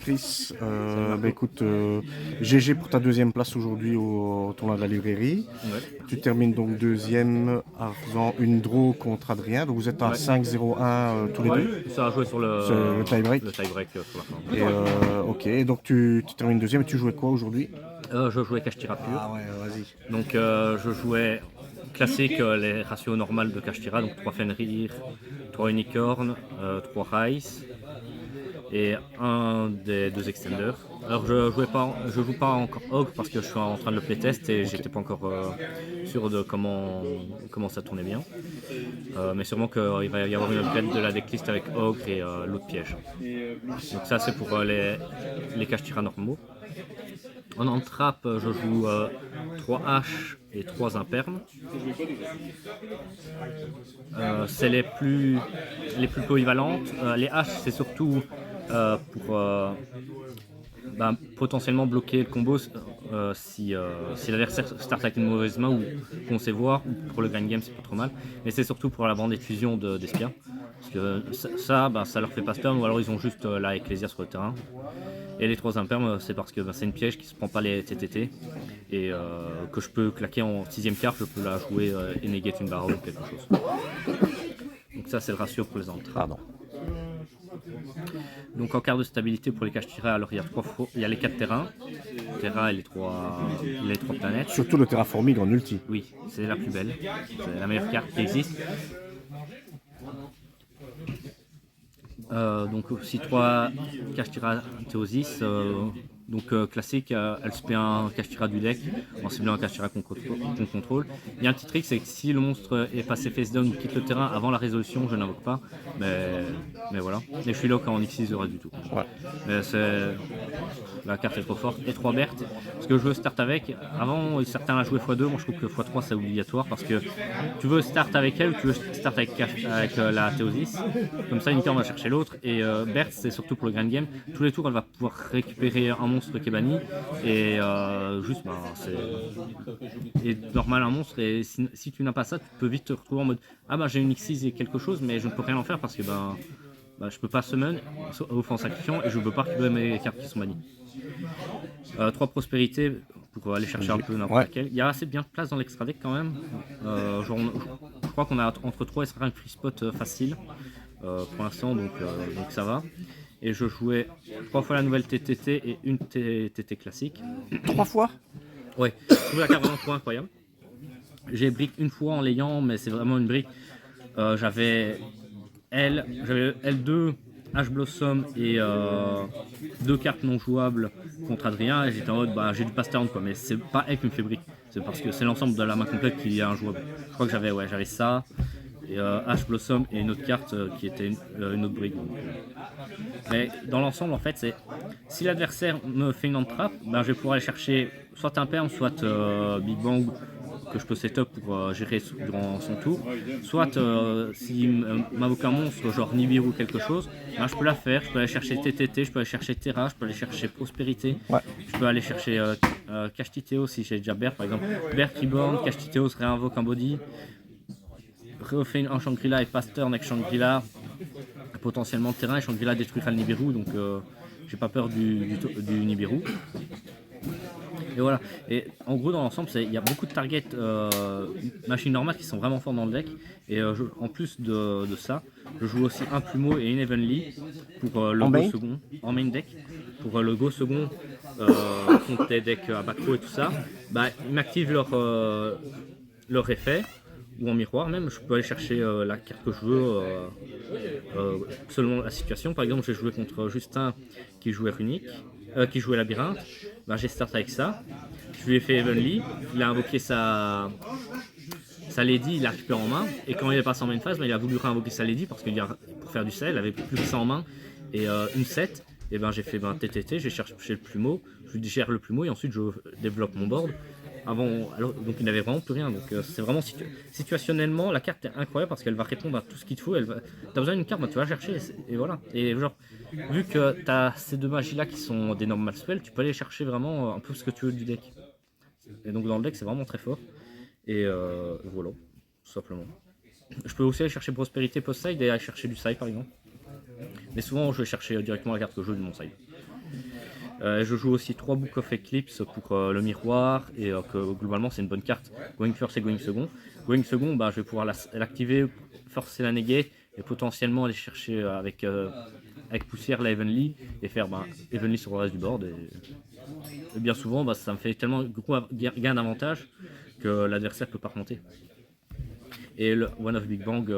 Chris. Écoute, GG pour ta deuxième place aujourd'hui au tournoi de la librairie. Ouais. Tu termines donc deuxième en faisant une draw contre Adrien. Donc vous êtes à 5-0-1 tous les deux. Ça a joué sur le tie-break. Le tie-break sur la fin. Et ok, donc tu termines deuxième et tu jouais quoi aujourd'hui? Je jouais Kashtira pur. Ah ouais, vas-y. Donc je jouais classique, les ratios normales de Kashtira, donc 3 Fenrir, 3 Unicorn, 3 Rice et un des 2 extenders. Alors je joue pas encore Ogre parce que je suis en train de le playtest et j'étais pas encore sûr de comment ça tournait bien. Mais sûrement qu'il va y avoir une upgrade de la decklist avec Ogre et l'autre piège. Donc ça c'est pour les Kashtira normaux. En entrap, je joue 3 H et 3 impermes. C'est les plus polyvalentes. Les H, c'est surtout pour potentiellement bloquer le combo si l'adversaire start avec une mauvaise main ou qu'on sait voir. Ou pour le grand game, c'est pas trop mal. Mais c'est surtout pour la bande effusion d'Espia. Parce que ça leur fait pas stun ou alors ils ont juste la Ecclesia sur le terrain. Et les 3 impermes, c'est parce que c'est une piège qui se prend pas les TTT et que je peux claquer en 6ème carte, je peux la jouer et negate une barre ou quelque chose. Donc ça c'est le ratio pour les entrées. Pardon. Donc en carte de stabilité pour les Kashtira, alors il y a les 4 terrains, Terra et les 3 planètes. Surtout le terraforming en ulti. Oui, c'est la plus belle, c'est la meilleure carte qui existe. Donc aussi 3 Kashtira Theosis, classique, elle se fait un Kashtira du deck en ciblant un Kashtira qu'on contrôle. Il y a un petit trick, c'est que si le monstre est passé face down ou quitte le terrain avant la résolution, je n'invoque pas, mais voilà. Et je suis lock en X6 du tout. Ouais. Mais la carte est trop forte. Et 3 Berthes, parce que je veux start avec. Avant, certains la jouaient x2, moi je trouve que x3 c'est obligatoire parce que tu veux start avec elle ou tu veux start avec la Theosis. Comme ça, Unicorn va chercher l'autre. Et Berthe, c'est surtout pour le grand game. Tous les tours, elle va pouvoir récupérer un monstre qui est banni. Et c'est normal un monstre. Et si tu n'as pas ça, tu peux vite te retrouver en mode j'ai une X6 et quelque chose, mais je ne peux rien en faire parce que je peux pas summon en sacrifiant et je peux pas récupérer mes cartes qui sont bannies. 3 prospérités pour aller chercher un peu n'importe laquelle. Il y a assez bien de place dans l'extra deck quand même. Je crois qu'on a entre 3 et 5 free spot facile pour l'instant, donc ça va. Et je jouais 3 fois la nouvelle TTT et une TTT classique. 3 fois? Ouais, je trouve la carte vraiment trop incroyable. J'ai brick une fois en l'ayant, mais c'est vraiment une brique. J'avais L2, H Blossom et 2 cartes non jouables contre Adrien et j'étais en mode j'ai du pass turn quoi, mais c'est pas elle qui me fait brick, c'est parce que c'est l'ensemble de la main complète qui est injouable. Je crois que j'avais ça et H Blossom et une autre carte qui était une autre brick. Mais dans l'ensemble en fait c'est si l'adversaire me fait une entrap, je vais pouvoir aller chercher soit un perm, soit Big Bang que je peux setup pour gérer durant son tour, soit s'il m'invoque un monstre genre Nibiru ou quelque chose, je peux la faire, je peux aller chercher TTT, je peux aller chercher Terra, je peux aller chercher Prospérité, je peux aller chercher Kashtiteos si j'ai déjà Bear par exemple, Bear Reborn, Kashtiteos réinvoque un body, refait un Shangri-La et pass turn avec Shangri-La, potentiellement terrain et Shangri-La détruira le Nibiru, donc j'ai pas peur du Nibiru. Et voilà, et en gros dans l'ensemble il y a beaucoup de targets machines normales qui sont vraiment forts dans le deck et en plus de ça je joue aussi un Plumeau et une Heavenly pour le go second en main deck pour le go second contre des decks à back row et tout ça, ils m'activent leur effet ou en miroir même, je peux aller chercher la carte que je veux selon la situation. Par exemple j'ai joué contre Justin qui jouait Runique, qui jouait Labyrinthe, j'ai start avec ça, je lui ai fait Heavenly, il a invoqué sa Lady, il l'a récupéré en main, et quand il est passé en main phase, il a voulu réinvoquer sa Lady parce que pour faire du sel, il avait plus que ça en main, et une 7, et j'ai fait TTT, j'ai cherché le Plumeau, je lui digère le Plumeau et ensuite je développe mon board. Donc il n'avait vraiment plus rien, donc c'est vraiment situationnellement la carte est incroyable parce qu'elle va répondre à tout ce qu'il te faut. T'as besoin d'une carte, tu vas chercher et voilà. Et genre vu que t'as ces 2 magies là qui sont des normal spells, tu peux aller chercher vraiment un peu ce que tu veux du deck. Et donc dans le deck c'est vraiment très fort. Et voilà, tout simplement. Je peux aussi aller chercher Prospérité post-side et aller chercher du side par exemple. Mais souvent je vais chercher directement la carte que je veux de mon side. Je joue aussi 3 Book of Eclipse pour le miroir et que globalement c'est une bonne carte. Going first et going second. Going second, je vais pouvoir l'activer, forcer la negate et potentiellement aller chercher avec poussière la Heavenly et faire Heavenly sur le reste du board. Et bien souvent, ça me fait tellement gros gain d'avantage que l'adversaire peut pas remonter. Et le One of Big Bang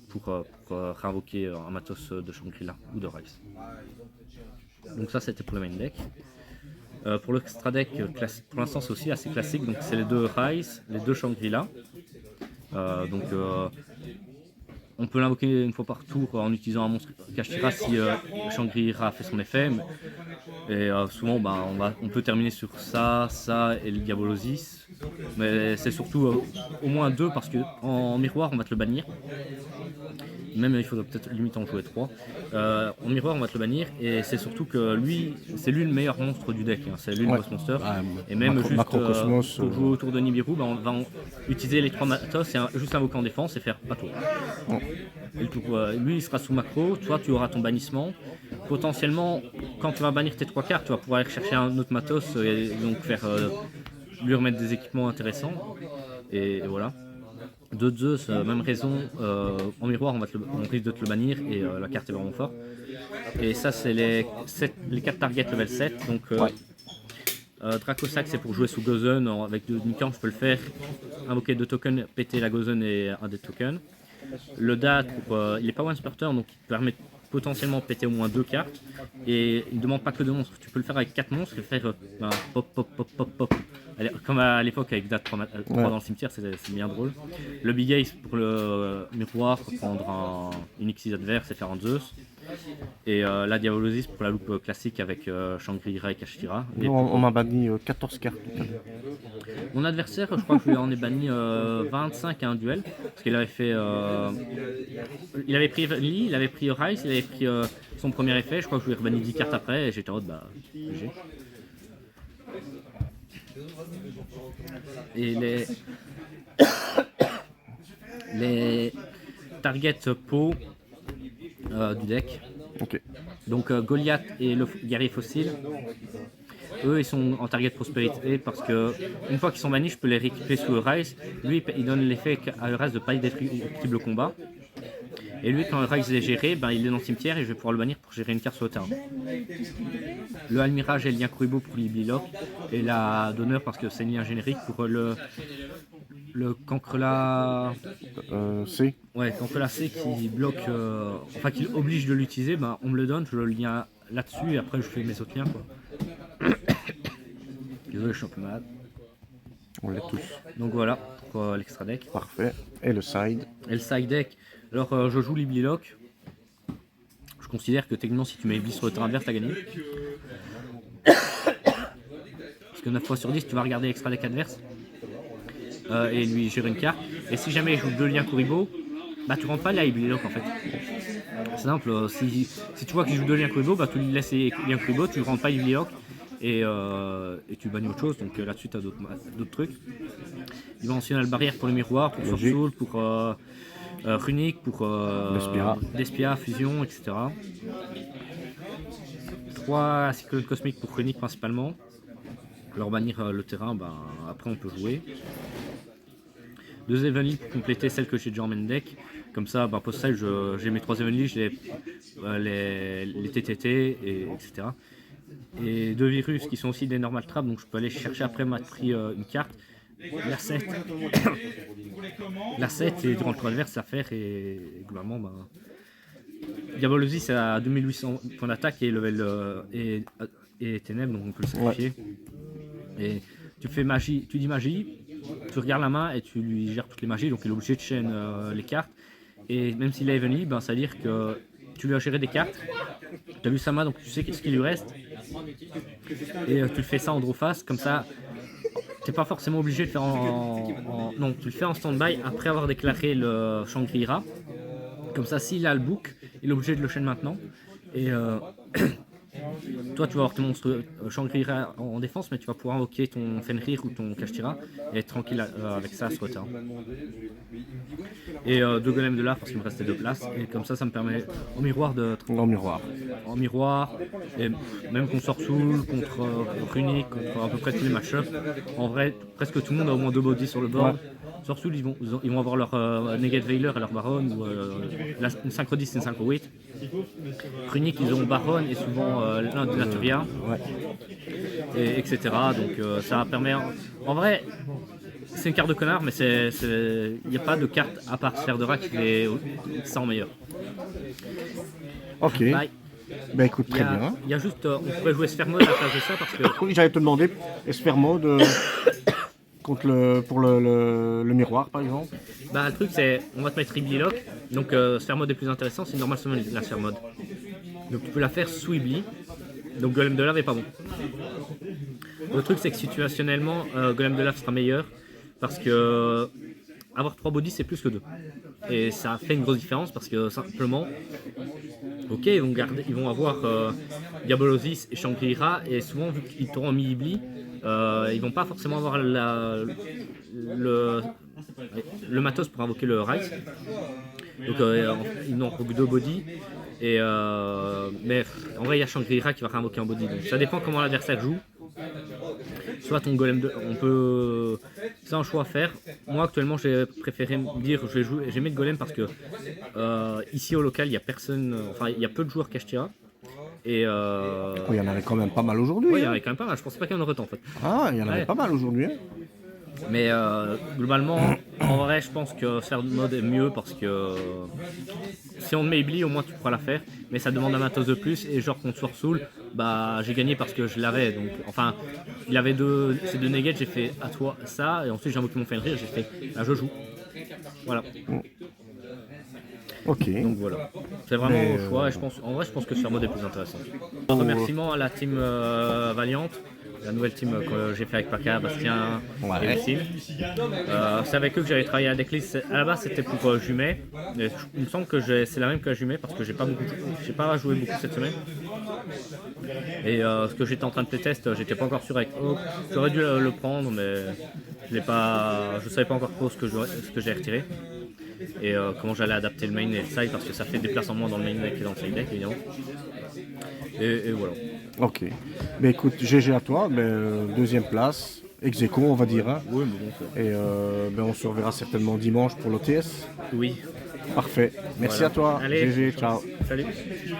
pour réinvoquer un matos de Shangri-La ou de Rise. Donc ça c'était pour le main deck. Pour l'extra deck, pour l'instant c'est aussi assez classique, donc c'est les 2 Rise, les 2 Shangri-La. On peut l'invoquer une fois par tour en utilisant un monstre Kashtira si Shangri-La fait son effet. Et souvent on peut terminer sur ça et le Diabolosis. Mais c'est surtout au moins 2 parce qu'en miroir on va te le bannir. Même il faudrait peut-être limite en jouer 3. En miroir on va te le bannir et c'est surtout que c'est lui le meilleur monstre du deck, hein. C'est lui le boss monster. Et même pour jouer autour de Nibiru, on va utiliser les 3 matos et juste invoquer en défense et faire à tour. Et le tour lui il sera sous macro, toi tu auras ton bannissement. Potentiellement quand tu vas bannir tes 3 cartes, tu vas pouvoir aller chercher un autre matos et donc faire lui remettre des équipements intéressants. Et voilà. De Zeus, même raison, en miroir on risque de te le bannir et la carte est vraiment forte. Et ça c'est les 4 targets level 7, donc Dracosac c'est pour jouer sous Gozen, avec 2 Nikan je peux le faire, invoquer 2 tokens, péter la Gozen et un des tokens. Le Dat, il est pas one spurter donc il permet potentiellement de péter au moins 2 cartes et il ne demande pas que 2 monstres, tu peux le faire avec 4 monstres et faire pop pop pop pop pop. Comme à l'époque avec Dat 3 dans le cimetière, c'est bien drôle. Le Big Ace pour le miroir, pour prendre une Xyz adverse et faire un Zeus. Et la Diabolosis pour la loupe classique avec Shangri-La et Kashtira. On m'a banni 14 cartes. Mon adversaire, je crois que je lui en ai banni 25 à un duel. Parce qu'il avait fait. Il avait pris Lee, il avait pris Rise, il avait pris son premier effet. Je crois que je lui ai rebanni 10 cartes après et j'étais en mode GG. Et les targets pot du deck. Okay. Donc Goliath et le guerrier fossile, eux ils sont en target prospérité parce que une fois qu'ils sont bannis, je peux les rééquiper sous Rise. Lui il donne l'effet à Rise de pas être détructible au combat. Et lui quand Rise est géré, il est dans le cimetière et je vais pouvoir le bannir pour gérer une carte sur le terrain. Le Almirage et le lien Kuribo pour Libiloc et la d'honneur parce que c'est un lien générique pour le Cancrela C. Ouais, Cancrela C qui bloque, qui oblige de l'utiliser, on me le donne, je le lien là-dessus et après je fais mes autres liens quoi. Désolé, je suis un peu malade. On l'est tous. Donc voilà pour l'extra deck. Parfait. Et le side. Et le side deck. Alors je joue Libliloc. Je considère que techniquement si tu mets Iblis sur le terrain adverse, t'as gagné. Parce que 9 fois sur 10 tu vas regarder l'extra deck adverse. Et lui gérer une carte. Et si jamais il joue 2 liens Kuribo, tu rentres pas là Libliloc en fait. C'est simple, si tu vois qu'il joue 2 liens Kuribo, tu lui laisses les liens Kuribo, tu ne rentres pas Libliloc et tu bannis autre chose. Donc là-dessus tu as d'autres trucs. Il va ensuite la barrière pour le miroir, pour Sursoul, pour Runic, pour Despia, Fusion, etc. 3 cyclones cosmiques pour Runic principalement. Leur bannir le terrain, après on peut jouer. 2 Heavenly pour compléter celles que j'ai déjà en main deck. Comme ça, post-side, j'ai mes 3 Heavenly, j'ai les TTT, etc. Et 2 virus qui sont aussi des normal traps, donc je peux aller chercher après ma pris une carte. La 7. La 7 et durant le tour adverse à faire et globalement Diabolosis c'est à 2800 points d'attaque et level et ténèbres, donc on peut le sacrifier. Et tu fais magie, tu dis magie, tu regardes la main et tu lui gères toutes les magies, donc il est obligé de chaîne les cartes. Et même s'il est Heavenly, ça veut dire que tu lui as géré des cartes, tu as vu sa main donc tu sais ce qu'il lui reste. Et tu le fais ça en draw face, comme ça t'es pas forcément obligé de le faire non, tu le fais en stand-by après avoir déclaré le Shangri-La. Comme ça s'il a le book, il est obligé de le chaîne maintenant. Et toi tu vas avoir tes monstres Shangri-La en défense, mais tu vas pouvoir invoquer ton Fenrir ou ton Kashtira et être tranquille avec ça sur le terrain. Et 2 golems de lave parce qu'il me restait 2 places, et comme ça me permet au miroir En miroir. en miroir, et même contre Sorsoul, contre Runic, contre à peu près tous les match-ups. En vrai, presque tout le monde a au moins 2 bodies sur le board. Sorsoul, ils vont avoir leur Negate Veiler et leur Baron, ou une Synchro 10 et une Synchro 8. Runic, ils ont Baron et souvent l'un de Naturia, et etc. Donc ça permet. En vrai, c'est une carte de connard, mais il n'y a pas de carte à part Sphère de Ra qui est 100 meilleur. Ok. Bye. Ben écoute, très bien. Il y a juste, on pourrait jouer Sphere Mode à la place de ça parce que. Oui, j'allais te demander, Sphere Mode pour le miroir par exemple. Bah, le truc c'est, on va te mettre Ibli Lock, donc Sphere Mode est plus intéressant, c'est normal summon la Sphere Mode. Donc tu peux la faire sous Ibli, donc Golem de Lave est pas bon. Le truc c'est que situationnellement, Golem de Lave sera meilleur parce que avoir 3 bodies c'est plus que 2. Et ça fait une grosse différence parce que simplement, ok, ils vont avoir Diabolosis et Shangri-La, et souvent vu qu'ils t'auront mis Ibli, ils vont pas forcément avoir le matos pour invoquer le Rise. Donc ils n'ont que 2 bodies. Mais en vrai il y a Shangri-La qui va réinvoquer un body. Donc ça dépend comment l'adversaire joue. Soit ton golem c'est un choix à faire. Moi actuellement j'ai préféré me dire je vais mettre golem parce que ici au local il y a personne, enfin il y a peu de joueurs Kashtira. Et il y en avait quand même pas mal aujourd'hui. Ouais, il y en avait quand même pas mal, je pensais pas qu'il y en aurait tant en fait. Ah, il y en avait pas mal aujourd'hui. Mais globalement, en vrai, je pense que faire mode est mieux parce que si on te met Ibli, au moins tu pourras la faire. Mais ça demande un matos de plus. Et genre contre Sorsoul, bah j'ai gagné parce que je l'avais. Donc, enfin, il avait ces 2 negates, j'ai fait à toi ça. Et ensuite j'ai invoqué mon Fenrir, j'ai fait là je joue. Voilà. Ok. Donc voilà. C'est vraiment au choix. Et en vrai, je pense que faire mode est plus intéressant. Remerciements à la team Valiant. La nouvelle team que j'ai fait avec Paca, Bastien et Maxime. C'est avec eux que j'avais travaillé à Decklist. À la base c'était pour Jumet. Il me semble que c'est la même que la Jumet parce que j'ai pas joué beaucoup cette semaine. Et ce que j'étais en train de playtest, j'étais pas encore sûr avec eux. J'aurais dû le prendre mais je savais pas encore trop ce que j'ai retiré. Et comment j'allais adapter le main et le side parce que ça fait des places en moins dans le main deck et dans le side deck évidemment. Et voilà. Ok. Mais écoute, GG à toi, deuxième place, ex aequo on va dire. Hein. Oui, mais bon. Et on se reverra certainement dimanche pour l'OTS. Oui. Parfait. Merci à toi. Allez. GG, ciao. Salut.